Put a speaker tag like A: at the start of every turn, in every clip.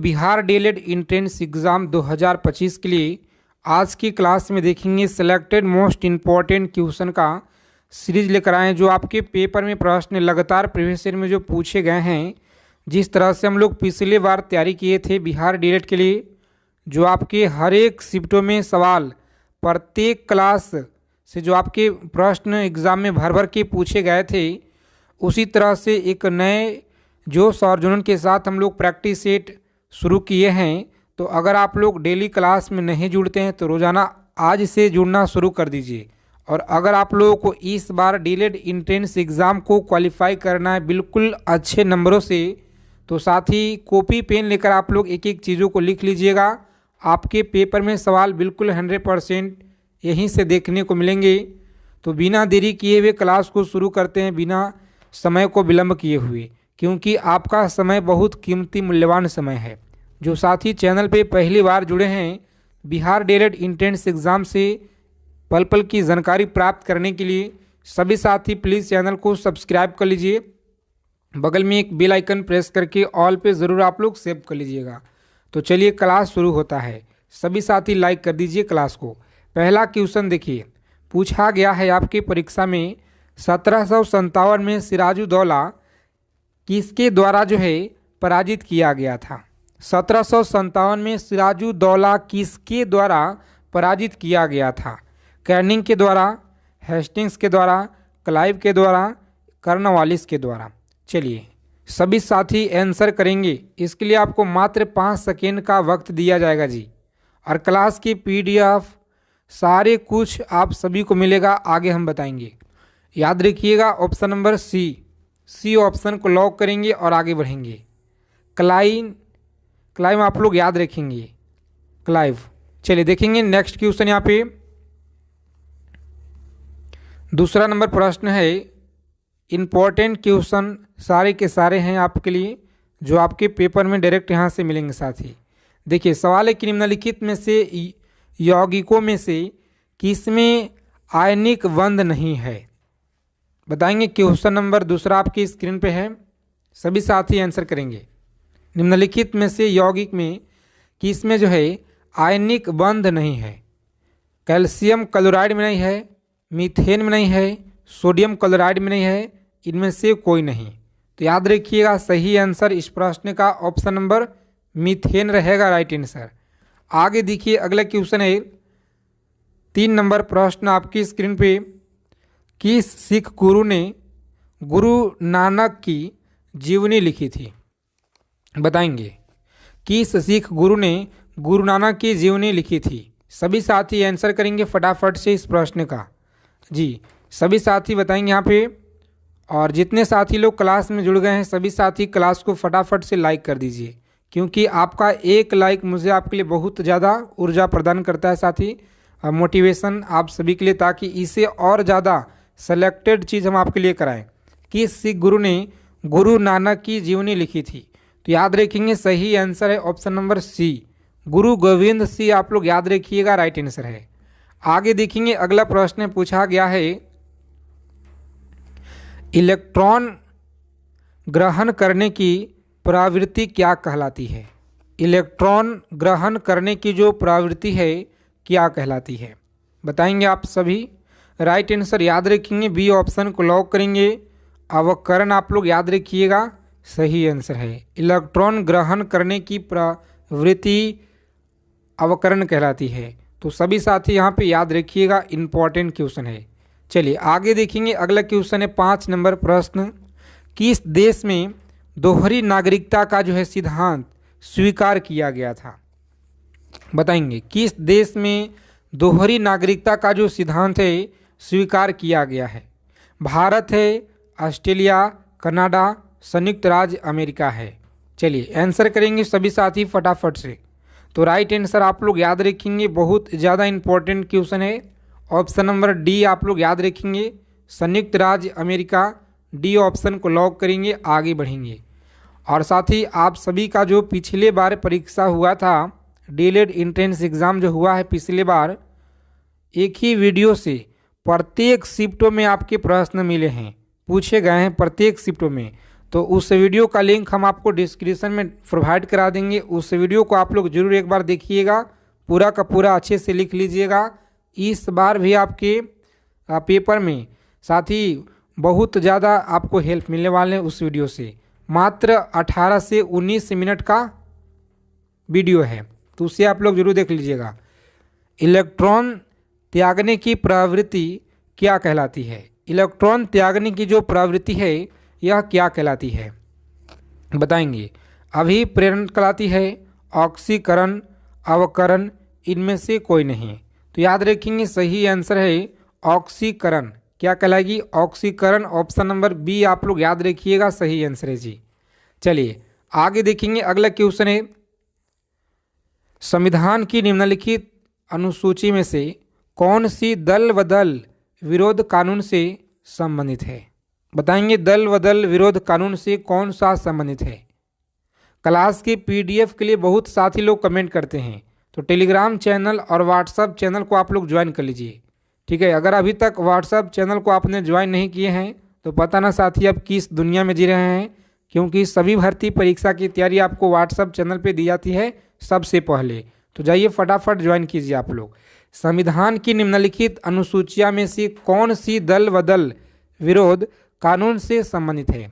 A: Bihar DElEd entrance exam 2025 के लिए आज की क्लास में देखेंगे सिलेक्टेड मोस्ट इम्पॉर्टेंट क्वेश्चन का सीरीज लेकर आए हैं। जो आपके पेपर में प्रश्न लगातार प्रीवियस ईयर में जो पूछे गए हैं, जिस तरह से हम लोग पिछले बार तैयारी किए थे बिहार डीएलएड के लिए, जो आपके हर एक शिफ्टों में सवाल प्रत्येक क्लास से जो आपके प्रश्न एग्ज़ाम में भर भर के पूछे गए थे, उसी तरह से एक नए जोश और जुनून के साथ हम लोग प्रैक्टिस सेट शुरू किए हैं। तो अगर आप लोग डेली क्लास में नहीं जुड़ते हैं तो रोज़ाना आज से जुड़ना शुरू कर दीजिए। और अगर आप लोगों को इस बार डीएलएड एंट्रेंस एग्ज़ाम को क्वालिफाई करना है बिल्कुल अच्छे नंबरों से, तो साथ ही कॉपी पेन लेकर आप लोग एक एक चीज़ों को लिख लीजिएगा। आपके पेपर में सवाल बिल्कुल 100% यहीं से देखने को मिलेंगे। तो बिना देरी किए हुए क्लास को शुरू करते हैं, बिना समय को विलंब किए हुए, क्योंकि आपका समय बहुत कीमती मूल्यवान समय है। जो साथी चैनल पे पहली बार जुड़े हैं बिहार डीएलएड एंट्रेंस एग्ज़ाम से पल पल की जानकारी प्राप्त करने के लिए, सभी साथी प्लीज़ चैनल को सब्सक्राइब कर लीजिए। बगल में एक बेल आइकन प्रेस करके ऑल पे ज़रूर आप लोग सेव कर लीजिएगा। तो चलिए क्लास शुरू होता है। सभी साथी लाइक कर दीजिए क्लास को। पहला क्वेश्चन देखिए, पूछा गया है आपकी परीक्षा में 1757 में सिराजुद्दौला किसके द्वारा जो है पराजित किया गया था। 1757 में सिराजुद्दौला किसके द्वारा पराजित किया गया था? कैनिंग के द्वारा, हेस्टिंग्स के द्वारा, क्लाइव के द्वारा, कॉर्नवालिस के द्वारा। चलिए सभी साथी आंसर करेंगे। इसके लिए आपको मात्र 5 सेकेंड का वक्त दिया जाएगा जी। और क्लास की पीडीएफ सारे कुछ आप सभी को मिलेगा, आगे हम बताएंगे। याद रखिएगा ऑप्शन नंबर सी ऑप्शन को लॉक करेंगे और आगे बढ़ेंगे। क्लाइव आप लोग याद रखेंगे, क्लाइव। चलिए देखेंगे नेक्स्ट क्वेश्चन। यहाँ पे दूसरा नंबर प्रश्न है, इम्पोर्टेंट क्वेश्चन सारे के सारे हैं आपके लिए, जो आपके पेपर में डायरेक्ट यहाँ से मिलेंगे साथी। देखिए सवाल है कि निम्नलिखित में से यौगिकों में से किसमें आयनिक बंध नहीं है? बताएंगे। क्वेश्चन नंबर दूसरा आपकी स्क्रीन पे है, सभी साथी आंसर करेंगे। निम्नलिखित में से यौगिक में किसमें जो है आयनिक बंध नहीं है? कैल्शियम क्लोराइड में नहीं है, मीथेन में नहीं है, सोडियम क्लोराइड में नहीं है, इनमें से कोई नहीं। तो याद रखिएगा सही आंसर इस प्रश्न का ऑप्शन नंबर मीथेन रहेगा, राइट आंसर। आगे देखिए अगला क्वेश्चन है 3 नंबर प्रश्न आपकी स्क्रीन पे, किस सिख गुरु ने गुरु नानक की जीवनी लिखी थी? बताएंगे। किस सिख गुरु ने गुरु नानक की जीवनी लिखी थी? सभी साथी आंसर करेंगे फटाफट से इस प्रश्न का जी। सभी साथी बताएंगे यहाँ पे। और जितने साथी लोग क्लास में जुड़ गए हैं सभी साथी क्लास को फटाफट से लाइक कर दीजिए, क्योंकि आपका एक लाइक मुझे आपके लिए बहुत ज़्यादा ऊर्जा प्रदान करता है साथी, मोटिवेशन आप सभी के लिए, ताकि इससे और ज़्यादा सेलेक्टेड चीज़ हम आपके लिए कराएं। किस सिख गुरु ने गुरु नानक की जीवनी लिखी थी? तो याद रखेंगे सही आंसर है ऑप्शन नंबर सी, गुरु गोविंद सिंह। आप लोग याद रखिएगा, राइट आंसर है। आगे देखेंगे अगला प्रश्न पूछा गया है, इलेक्ट्रॉन ग्रहण करने की प्रवृत्ति क्या कहलाती है? इलेक्ट्रॉन ग्रहण करने की जो प्रवृत्ति है क्या कहलाती है? बताएंगे आप सभी, राइट आंसर याद रखेंगे, बी ऑप्शन को लॉक करेंगे। अवकरण आप लोग याद रखिएगा, सही आंसर है। इलेक्ट्रॉन ग्रहण करने की प्रवृत्ति अवकरण कहलाती है। तो सभी साथी यहाँ पे याद रखिएगा, इम्पॉर्टेंट क्वेश्चन है। चलिए आगे देखेंगे अगला क्वेश्चन है 5 नंबर प्रश्न, किस देश में दोहरी नागरिकता का जो है सिद्धांत स्वीकार किया गया था? बताएंगे। किस देश में दोहरी नागरिकता का जो सिद्धांत है स्वीकार किया गया है? भारत है, ऑस्ट्रेलिया, कनाडा, संयुक्त राज्य अमेरिका है। चलिए आंसर करेंगे सभी साथी फटाफट से। तो राइट आंसर आप लोग याद रखेंगे, बहुत ज़्यादा इंपॉर्टेंट क्वेश्चन है, ऑप्शन नंबर डी आप लोग याद रखेंगे, संयुक्त राज्य अमेरिका। डी ऑप्शन को लॉक करेंगे, आगे बढ़ेंगे। और साथ ही आप सभी का जो पिछले बार परीक्षा हुआ था डीएलएड एंट्रेंस एग्ज़ाम जो हुआ है पिछले बार, एक ही वीडियो से प्रत्येक शिफ्टों में आपके प्रश्न मिले हैं, पूछे गए हैं प्रत्येक शिफ्टों में। तो उस वीडियो का लिंक हम आपको डिस्क्रिप्शन में प्रोवाइड करा देंगे। उस वीडियो को आप लोग जरूर एक बार देखिएगा, पूरा का पूरा अच्छे से लिख लीजिएगा। इस बार भी आपके पेपर में साथ ही बहुत ज़्यादा आपको हेल्प मिलने वाले हैं उस वीडियो से। मात्र 18 से 19 मिनट का वीडियो है, तो उसे आप लोग जरूर देख लीजिएगा। इलेक्ट्रॉन त्यागने की प्रवृत्ति क्या कहलाती है? इलेक्ट्रॉन त्यागने की जो प्रवृत्ति है यह क्या कहलाती है बताएंगे। अभिप्रेरण कहलाती है, ऑक्सीकरण, अवकरण, इनमें से कोई नहीं। तो याद रखेंगे सही आंसर है ऑक्सीकरण। क्या कहलाएगी? ऑक्सीकरण। ऑप्शन नंबर बी आप लोग याद रखिएगा, सही आंसर है जी। चलिए आगे देखेंगे, अगला क्वेश्चन है, संविधान की निम्नलिखित अनुसूची में से कौन सी दल बदल विरोध कानून से संबंधित है? बताएंगे दल बदल विरोध कानून से कौन सा संबंधित है। क्लास के पीडीएफ के लिए बहुत साथी लोग कमेंट करते हैं, तो टेलीग्राम चैनल और व्हाट्सएप चैनल को आप लोग ज्वाइन कर लीजिए, ठीक है। अगर अभी तक व्हाट्सएप चैनल को आपने ज्वाइन नहीं किए हैं तो पता ना साथी आप किस दुनिया में जी रहे हैं, क्योंकि सभी भर्ती परीक्षा की तैयारी आपको व्हाट्सएप चैनल पे दी जाती है सबसे पहले। तो जाइए फटाफट ज्वाइन कीजिए आप लोग। संविधान की निम्नलिखित अनुसूचिया में से कौन सी दल बदल विरोध कानून से संबंधित है?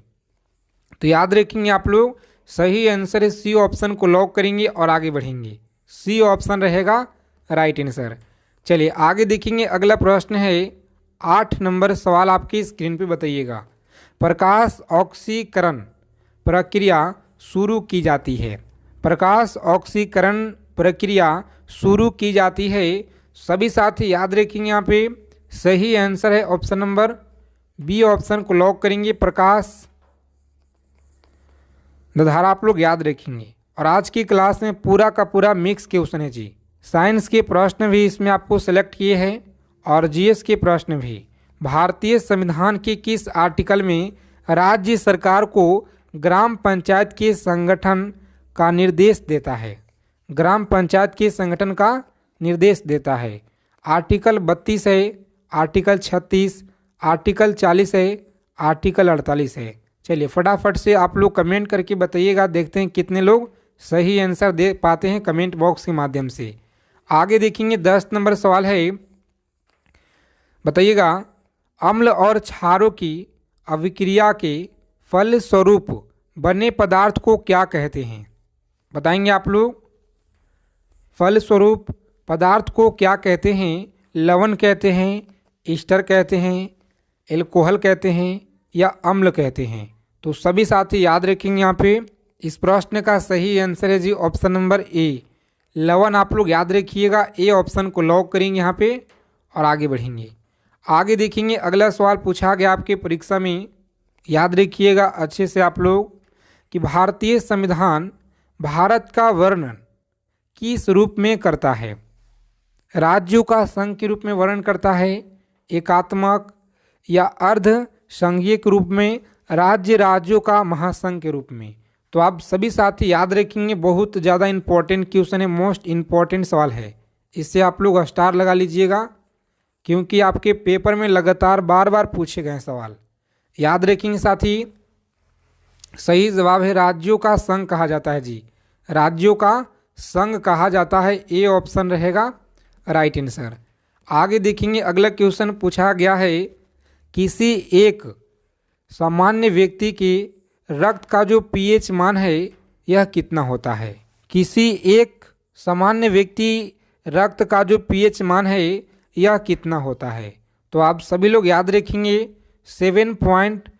A: तो याद रखेंगे आप लोग, सही आंसर है सी ऑप्शन को लॉक करेंगे और आगे बढ़ेंगे। सी ऑप्शन रहेगा राइट आंसर। चलिए आगे देखेंगे, अगला प्रश्न है 8 नंबर सवाल आपकी स्क्रीन पे बताइएगा। प्रकाश ऑक्सीकरण प्रक्रिया शुरू की जाती है। प्रकाश ऑक्सीकरण प्रक्रिया शुरू की जाती है। सभी साथी याद रखेंगे, यहाँ पे सही आंसर है ऑप्शन नंबर बी ऑप्शन को लॉक करेंगे, प्रकाश धारा आप लोग याद रखेंगे। और आज की क्लास में पूरा का पूरा मिक्स क्वेश्चन है जी। साइंस के प्रश्न भी इसमें आपको सेलेक्ट किए हैं और जीएस के प्रश्न भी। भारतीय संविधान के किस आर्टिकल में राज्य सरकार को ग्राम पंचायत के संगठन का निर्देश देता है? ग्राम पंचायत के संगठन का निर्देश देता है। आर्टिकल 32 है, आर्टिकल 36, आर्टिकल 40 है, आर्टिकल 48 है। चलिए फटाफट से आप लोग कमेंट करके बताइएगा, देखते हैं कितने लोग सही आंसर दे पाते हैं कमेंट बॉक्स के माध्यम से। आगे देखेंगे 10 नंबर सवाल है, बताइएगा अम्ल और क्षारों की अभिक्रिया के फलस्वरूप बने पदार्थ को क्या कहते हैं? बताएंगे आप लोग, फलस्वरूप पदार्थ को क्या कहते हैं? लवण कहते हैं, ईस्टर कहते हैं, एल्कोहल कहते हैं या अम्ल कहते हैं? तो सभी साथी याद रखेंगे, यहाँ पे इस प्रश्न का सही आंसर है जी ऑप्शन नंबर ए, लवण आप लोग याद रखिएगा। ए ऑप्शन को लॉक करेंगे यहाँ पे और आगे बढ़ेंगे। आगे देखेंगे, अगला सवाल पूछा गया आपके परीक्षा में, याद रखिएगा अच्छे से आप लोग कि भारतीय संविधान भारत का वर्णन किस रूप में करता है? राज्यों का संघ के रूप में वर्णन करता है, एकात्मक या अर्ध संघीय के रूप में, राज्यों का महासंघ के रूप में? तो आप सभी साथी याद रखेंगे, बहुत ज़्यादा इंपॉर्टेंट क्वेश्चन है, मोस्ट इम्पॉर्टेंट सवाल है। इससे आप लोग स्टार लगा लीजिएगा, क्योंकि आपके पेपर में लगातार बार बार पूछे गए सवाल। याद रखेंगे साथी, सही जवाब है राज्यों का संघ कहा जाता है जी, राज्यों का संघ कहा जाता है। ए ऑप्शन रहेगा राइट आंसर। आगे देखेंगे, अगला क्वेश्चन पूछा गया है, किसी एक सामान्य व्यक्ति के रक्त का जो पीएच मान है यह कितना होता है? किसी एक सामान्य व्यक्ति रक्त का जो पीएच मान है यह कितना होता है? तो आप सभी लोग याद रखेंगे 7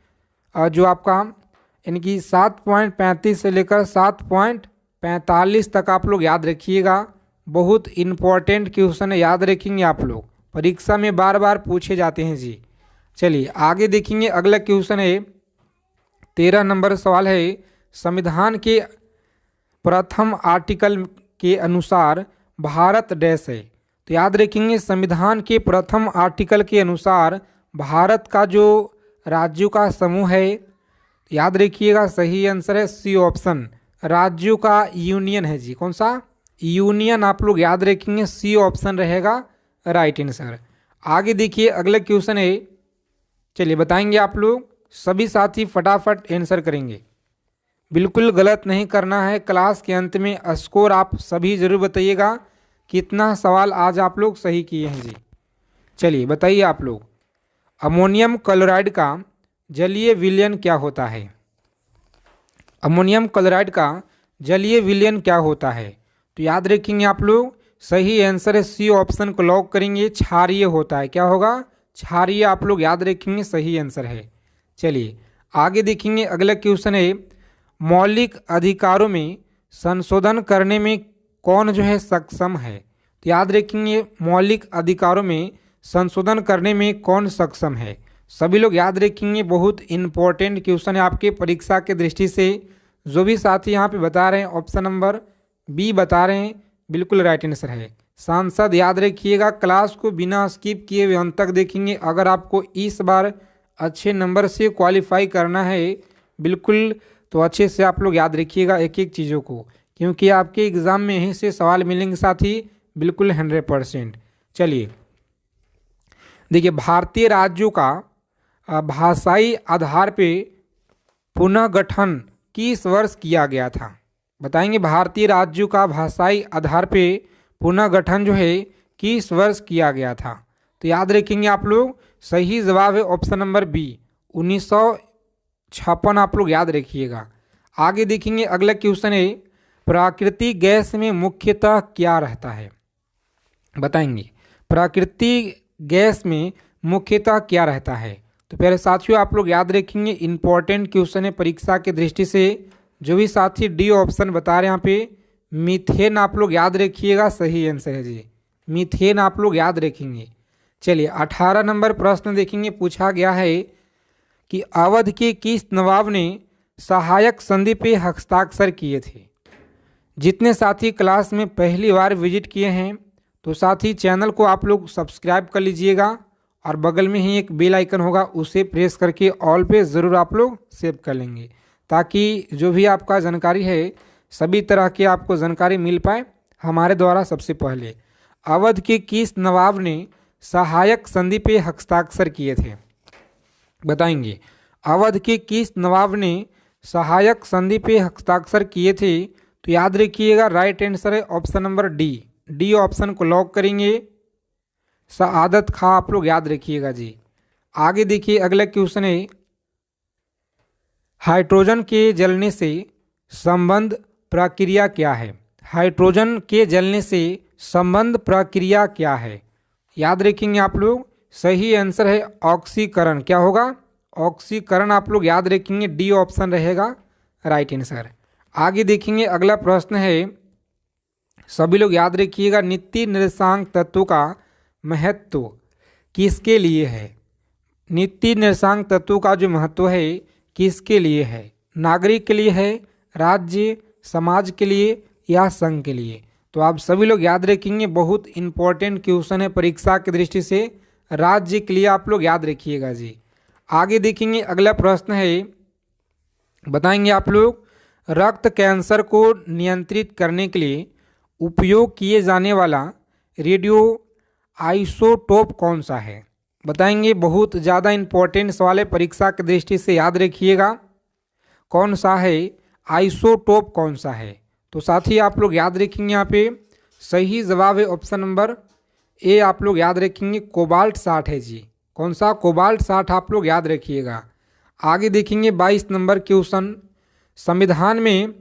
A: जो आपका यानी कि 7.35 से लेकर 7.45 तक आप लोग याद रखिएगा। बहुत इम्पॉर्टेंट क्वेश्चन है, याद रखेंगे आप लोग, परीक्षा में बार बार पूछे जाते हैं जी। चलिए आगे देखेंगे, अगला क्वेश्चन है 13 नंबर सवाल है, संविधान के प्रथम आर्टिकल के अनुसार भारत डैश है? तो याद रखेंगे, संविधान के प्रथम आर्टिकल के अनुसार भारत का जो राज्यों का समूह है, याद रखिएगा सही आंसर है सी ऑप्शन, राज्यों का यूनियन है जी। कौन सा? यूनियन आप लोग याद रखेंगे, सी ऑप्शन रहेगा राइट आंसर। आगे देखिए, अगला क्वेश्चन है, चलिए बताएंगे आप लोग, सभी साथी फटाफट आंसर करेंगे, बिल्कुल गलत नहीं करना है। क्लास के अंत में स्कोर आप सभी जरूर बताइएगा कितना सवाल आज आप लोग सही किए हैं जी। चलिए बताइए आप लोग, अमोनियम क्लोराइड का जलीय विलयन क्या होता है? अमोनियम क्लोराइड का जलीय विलयन क्या होता है? तो याद रखेंगे आप लोग, सही आंसर है सी ऑप्शन को लॉक करेंगे, क्षारीय होता है। क्या होगा? क्षारीय। आप लोग याद रखेंगे, सही आंसर है। चलिए आगे देखेंगे, अगला क्वेश्चन है, मौलिक अधिकारों में संशोधन करने में कौन जो है सक्षम है? तो याद रखेंगे, मौलिक अधिकारों में संशोधन करने में कौन सक्षम है? सभी लोग याद रखेंगे, बहुत इंपॉर्टेंट क्वेश्चन है आपके परीक्षा के दृष्टि से। जो भी साथी यहाँ पे बता रहे हैं ऑप्शन नंबर बी बता रहे हैं, बिल्कुल राइट आंसर है। सांसद याद रखिएगा, क्लास को बिना स्किप किए हुए अंत तक देखेंगे। अगर आपको इस बार अच्छे नंबर से क्वालिफाई करना है बिल्कुल, तो अच्छे से आप लोग याद रखिएगा एक एक चीज़ों को, क्योंकि आपके एग्ज़ाम में यहीं से सवाल मिलेंगे साथी, बिल्कुल 100%। चलिए देखिए, भारतीय राज्यों का भाषाई आधार पे पुनः गठन किस वर्ष किया गया था? बताएंगे, भारतीय राज्यों का भाषाई आधार पे पुनः गठन जो है किस वर्ष किया गया था? तो याद रखेंगे आप लोग, सही जवाब है ऑप्शन नंबर बी, 1956। आप लोग याद रखिएगा। आगे देखेंगे, अगला क्वेश्चन है, प्राकृतिक गैस में मुख्यतः क्या रहता है? बताएंगे, प्राकृतिक गैस में मुख्यतः क्या रहता है? तो प्यारे साथियों आप लोग याद रखेंगे, इंपॉर्टेंट क्वेश्चन है परीक्षा की दृष्टि से। जो भी साथी डी ऑप्शन बता रहे हैं यहाँ पे, मीथेन आप लोग याद रखिएगा, सही आंसर है जी, मीथेन आप लोग याद रखेंगे। चलिए 18 नंबर प्रश्न देखेंगे, पूछा गया है कि अवध के किस नवाब ने सहायक संधि पे हस्ताक्षर किए थे? जितने साथी क्लास में पहली बार विजिट किए हैं तो साथी चैनल को आप लोग सब्सक्राइब कर लीजिएगा, और बगल में ही एक बेल आइकन होगा, उसे प्रेस करके ऑल पे ज़रूर आप लोग सेव कर लेंगे, ताकि जो भी आपका जानकारी है सभी तरह की आपको जानकारी मिल पाए हमारे द्वारा सबसे पहले। अवध के किस नवाब ने सहायक संधि पे हस्ताक्षर किए थे? बताएंगे, अवध के किस नवाब ने सहायक संधि पे हस्ताक्षर किए थे? तो याद रखिएगा, राइट आंसर है option number D, D option को लॉक करेंगे, सआदत खां। आप लोग याद रखिएगा जी। आगे देखिए, अगला क्वेश्चन है, हाइड्रोजन के जलने से संबंध प्रक्रिया क्या है? हाइड्रोजन के जलने से संबंध प्रक्रिया क्या है? याद रखेंगे आप लोग, सही आंसर है ऑक्सीकरण। क्या होगा? ऑक्सीकरण। आप लोग याद रखेंगे, डी ऑप्शन रहेगा राइट आंसर। आगे देखेंगे, अगला प्रश्न है, सभी लोग याद रखिएगा, नित्य निर्देशांक तत्व का महत्व किसके लिए है? नित्य निर्देशांक तत्व का जो महत्व है किसके लिए है? नागरिक के लिए है, राज्य समाज के लिए, या संघ के लिए? तो आप सभी लोग याद रखेंगे, बहुत इंपॉर्टेंट क्वेश्चन है परीक्षा की दृष्टि से, राज्य के लिए आप लोग याद रखिएगा जी। आगे देखेंगे, अगला प्रश्न है, बताएंगे आप लोग, रक्त कैंसर को नियंत्रित करने के लिए उपयोग किए जाने वाला रेडियो आइसोटोप कौन सा है? बताएंगे, बहुत ज़्यादा इंपॉर्टेंट सवाल है परीक्षा की दृष्टि से, याद रखिएगा कौन सा है, आइसोटोप कौन सा है? तो साथ ही आप लोग याद रखेंगे, यहाँ पे सही जवाब है ऑप्शन नंबर ए, आप लोग याद रखेंगे, कोबाल्ट 60 है जी। कौन सा? कोबाल्ट 60 आप लोग याद रखिएगा। आगे देखेंगे 22 नंबर क्वेश्चन, संविधान में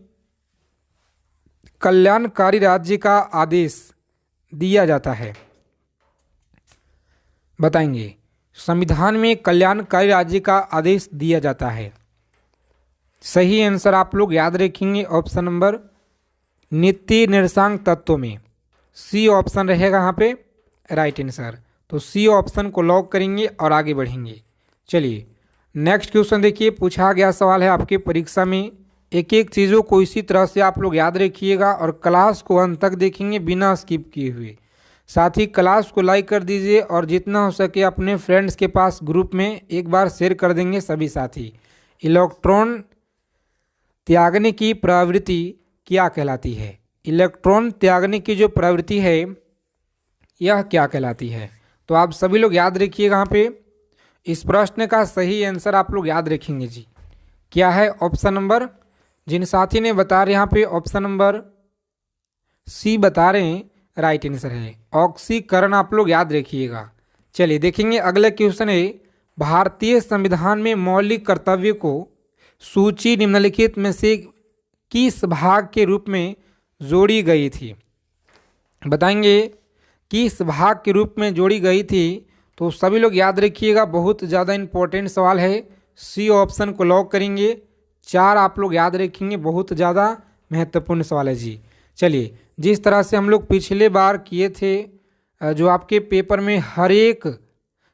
A: कल्याणकारी राज्य का आदेश दिया जाता है? बताएंगे, संविधान में कल्याणकारी राज्य का आदेश दिया जाता है। सही आंसर आप लोग याद रखेंगे ऑप्शन नंबर नित्य निर्देशांक तत्व में, सी ऑप्शन रहेगा यहाँ पे राइट आंसर। तो सी ऑप्शन को लॉक करेंगे और आगे बढ़ेंगे। चलिए नेक्स्ट क्वेश्चन देखिए, पूछा गया सवाल है आपके परीक्षा में, एक एक चीज़ों को इसी तरह से आप लोग याद रखिएगा और क्लास को अंत तक देखेंगे बिना स्किप किए हुए। साथ ही क्लास को लाइक कर दीजिए और जितना हो सके अपने फ्रेंड्स के पास ग्रुप में एक बार शेयर कर देंगे सभी साथी। इलेक्ट्रॉन त्यागने की प्रवृत्ति क्या कहलाती है? इलेक्ट्रॉन त्यागने की जो प्रवृत्ति है यह क्या कहलाती है? तो आप सभी लोग याद रखिएगा, यहाँ पे इस प्रश्न का सही आंसर आप लोग याद रखेंगे जी, क्या है? ऑप्शन नंबर, जिन साथी ने बता रहे यहाँ पे ऑप्शन नंबर सी बता रहे हैं, राइट आंसर है ऑक्सीकरण, आप लोग याद रखिएगा। चलिए देखेंगे अगला क्वेश्चन है, भारतीय संविधान में मौलिक कर्तव्य को सूची निम्नलिखित में से किस भाग के रूप में जोड़ी गई थी? बताएंगे किस भाग के रूप में जोड़ी गई थी? तो सभी लोग याद रखिएगा, बहुत ज़्यादा इम्पोर्टेंट सवाल है। सी ऑप्शन को लॉक करेंगे। 4 आप लोग याद रखेंगे, बहुत ज़्यादा महत्वपूर्ण सवाल है जी। चलिए, जिस तरह से हम लोग पिछले बार किए थे, जो आपके पेपर में हर एक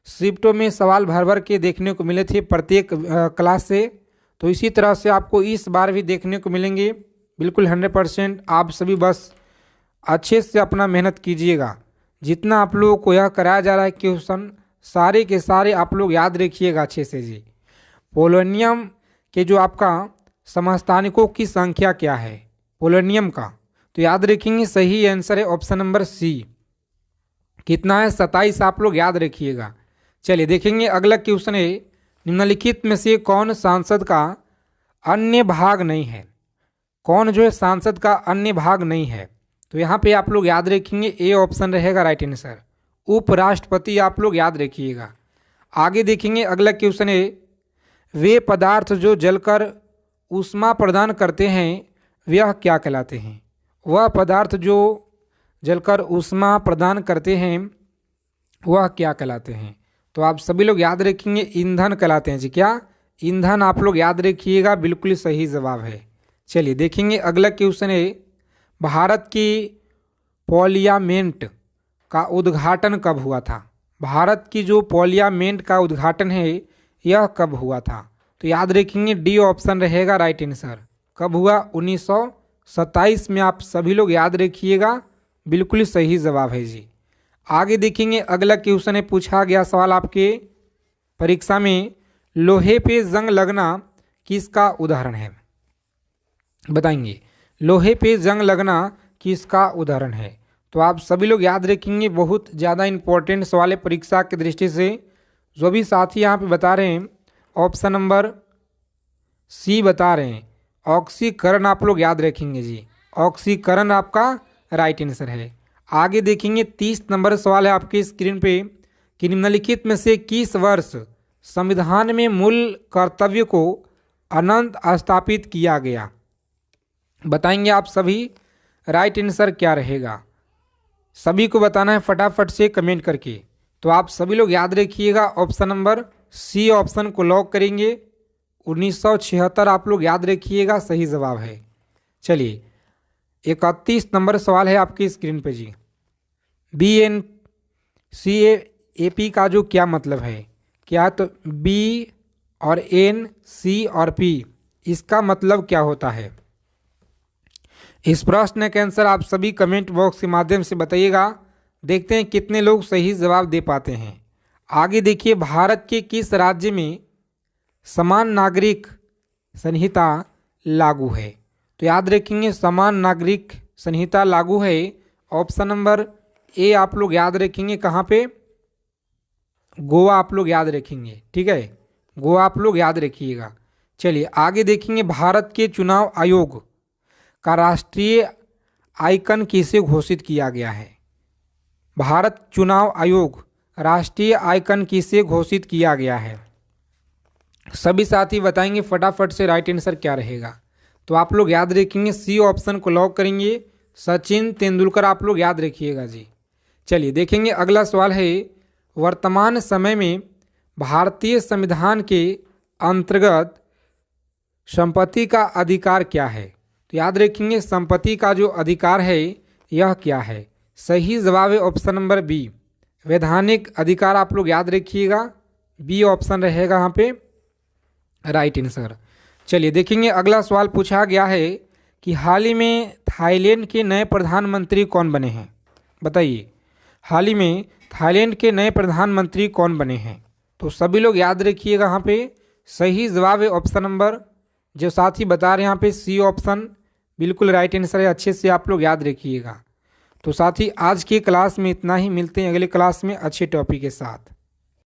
A: शिफ्टों में सवाल भर भर के देखने को मिले थे प्रत्येक क्लास से, तो इसी तरह से आपको इस बार भी देखने को मिलेंगे। बिल्कुल 100% आप सभी बस अच्छे से अपना मेहनत कीजिएगा। जितना आप लोगों को यह कराया जा रहा है क्वेश्चन, सारे के सारे आप लोग याद रखिएगा अच्छे से जी। पोलोनियम के जो आपका समस्थानिकों की संख्या क्या है पोलोनियम का? तो याद रखेंगे सही आंसर है ऑप्शन नंबर सी। कितना है? 27 आप लोग याद रखिएगा। चलिए देखेंगे अगला क्वेश्चन है, निम्नलिखित में से कौन सांसद का अन्य भाग नहीं है? कौन जो है सांसद का अन्य भाग नहीं है? तो यहाँ पे आप लोग याद रखेंगे ए ऑप्शन रहेगा राइट आंसर, उपराष्ट्रपति आप लोग याद रखिएगा। आगे देखेंगे अगला क्वेश्चन है, वे पदार्थ जो जलकर ऊष्मा प्रदान करते हैं वह क्या कहलाते हैं? वह पदार्थ जो जलकर ऊष्मा प्रदान करते हैं वह क्या कहलाते हैं? तो आप सभी लोग याद रखेंगे ईंधन कहलाते हैं जी। क्या? ईंधन आप लोग याद रखिएगा, बिल्कुल सही जवाब है। चलिए देखेंगे अगला क्वेश्चन है, भारत की पार्लियामेंट का उद्घाटन कब हुआ था? भारत की जो पार्लियामेंट का उद्घाटन है यह कब हुआ था? तो याद रखेंगे डी ऑप्शन रहेगा राइट आंसर। कब हुआ? 1927 में। आप सभी लोग याद रखिएगा, बिल्कुल सही जवाब है जी। आगे देखेंगे अगला क्वेश्चन है, पूछा गया सवाल आपके परीक्षा में, लोहे पे जंग लगना किसका उदाहरण है? बताएंगे लोहे पे जंग लगना किसका उदाहरण है? तो आप सभी लोग याद रखेंगे, बहुत ज़्यादा इंपॉर्टेंट सवाल है परीक्षा की दृष्टि से। जो भी साथी यहाँ पे बता रहे हैं ऑप्शन नंबर सी बता रहे हैं, ऑक्सीकरण आप लोग याद रखेंगे जी। ऑक्सीकरण आपका राइट आंसर है। आगे देखेंगे 30 नंबर सवाल है आपकी स्क्रीन पे, कि निम्नलिखित में से किस वर्ष संविधान में मूल कर्तव्य को अनंत स्थापित किया गया? बताएंगे आप सभी, राइट आंसर क्या रहेगा? सभी को बताना है फटाफट से कमेंट करके। तो आप सभी लोग याद रखिएगा, ऑप्शन नंबर सी ऑप्शन को लॉक करेंगे। 1976 आप लोग याद रखिएगा, सही जवाब है। चलिए 31 नंबर सवाल है आपकी स्क्रीन पे जी, BNCAP का जो क्या मतलब है? क्या? तो बी और एन, सी और पी, इसका मतलब क्या होता है? इस प्रश्न का आंसर आप सभी कमेंट बॉक्स के माध्यम से बताइएगा। देखते हैं कितने लोग सही जवाब दे पाते हैं। आगे देखिए, भारत के किस राज्य में समान नागरिक संहिता लागू है? तो याद रखेंगे समान नागरिक संहिता लागू है। ऑप्शन नंबर ए आप लोग याद रखेंगे, कहाँ पे? गोवा आप लोग याद रखेंगे, ठीक है, गोवा आप लोग याद रखिएगा। चलिए आगे देखेंगे, भारत के चुनाव आयोग का राष्ट्रीय आइकन किसे घोषित किया गया है? भारत चुनाव आयोग राष्ट्रीय आइकन किसे घोषित किया गया है? सभी साथी बताएंगे फटाफट से राइट आंसर क्या रहेगा। तो आप लोग याद रखेंगे सी ऑप्शन को लॉक करेंगे, सचिन तेंदुलकर आप लोग याद रखिएगा जी। चलिए देखेंगे अगला सवाल है, वर्तमान समय में भारतीय संविधान के अंतर्गत संपत्ति का अधिकार क्या है? तो याद रखेंगे संपत्ति का जो अधिकार है यह क्या है? सही जवाब है ऑप्शन नंबर बी, वैधानिक अधिकार आप लोग याद रखिएगा, बी ऑप्शन रहेगा यहाँ पे राइट आंसर। चलिए देखेंगे अगला सवाल पूछा गया है कि हाल ही में थाईलैंड के नए प्रधानमंत्री कौन बने हैं? बताइए, हाल ही में थाईलैंड के नए प्रधानमंत्री कौन बने हैं? तो सभी लोग याद रखिएगा, यहाँ पे सही जवाब है ऑप्शन नंबर, जो साथी बता रहे हैं यहाँ पे सी ऑप्शन बिल्कुल राइट आंसर है। अच्छे से आप लोग याद रखिएगा। तो साथी आज की क्लास में इतना ही, मिलते हैं अगले क्लास में अच्छे टॉपिक के साथ।